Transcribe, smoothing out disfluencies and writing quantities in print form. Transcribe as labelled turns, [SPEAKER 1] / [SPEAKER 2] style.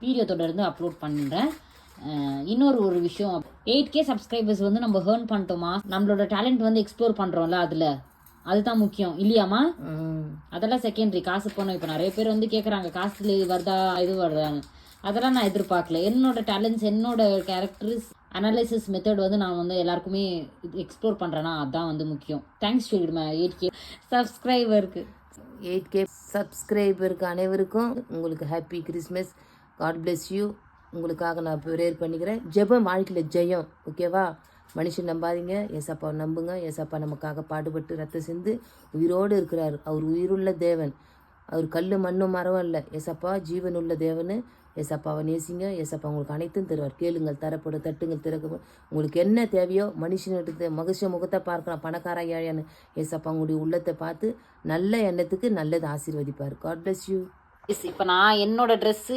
[SPEAKER 1] Video தொடர்ந்து upload பண்ணுறேன். இன்னொரு விஷயம், 8K சப்ஸ்கிரைபர்ஸ் வந்து நம்ம ஹேர்ன் பண்ணிட்டோமா, நம்மளோட டேலண்ட் வந்து எக்ஸ்ப்ளோர் பண்ணுறோம்ல, அதில் அதுதான் முக்கியம் இல்லையாம்மா? அதெல்லாம் செகண்டரி. காசு போனோம். இப்போ நிறைய பேர் வந்து கேட்குறாங்க காசு வருதா இது வருதான்னு. அதெல்லாம் நான் எதிர்பார்க்கல. என்னோட டேலண்ட்ஸ், என்னோட கேரக்டர்ஸ் அனாலிசிஸ் மெத்தட் வந்து நான் வந்து எல்லாருக்குமே எக்ஸ்ப்ளோர் பண்ணுறேன்னா அதுதான் வந்து முக்கியம். Thanks சொல்லிடுமா 8K சப்ஸ்கிரைபருக்கு.
[SPEAKER 2] 8K சப்ஸ்கிரைபருக்கு அனைவருக்கும் உங்களுக்கு happy Christmas. God bless you. உங்களுக்காக நான் ப்ரேயர் பண்ணிக்கிறேன். ஜெபம் வாழ்க்கையில் ஜெயம். ஓகேவா? மனுஷன் நம்பாதீங்க, ஏசப்பாவை நம்புங்க. ஏசப்பா நமக்காக பாடுபட்டு ரத்தம் சிந்து உயிரோடு இருக்கிறார். அவர் உயிருள்ள தேவன். அவர் கல் மண்ணும் மரம் அல்ல. ஏசப்பா ஜீவன் உள்ள தேவனு. ஏசப்பாவை நேசிங்க. ஏசப்பா உங்களுக்கு அனைத்தும் தருவார். கேளுங்கள் தரப்படும், தட்டுங்கள் திறக்கும். உங்களுக்கு என்ன தேவையோ, மனுஷனுக்கு மகிழ்ச்சி முகத்தை பார்க்கலாம், பணக்கார ஏழையான்னு. ஏசப்பா உங்களுடைய உள்ளத்தை பார்த்து நல்ல எண்ணத்துக்கு நல்லது ஆசீர்வதிப்பார். God bless you.
[SPEAKER 1] இப்போ நான் என்னோட ட்ரெஸ்ஸு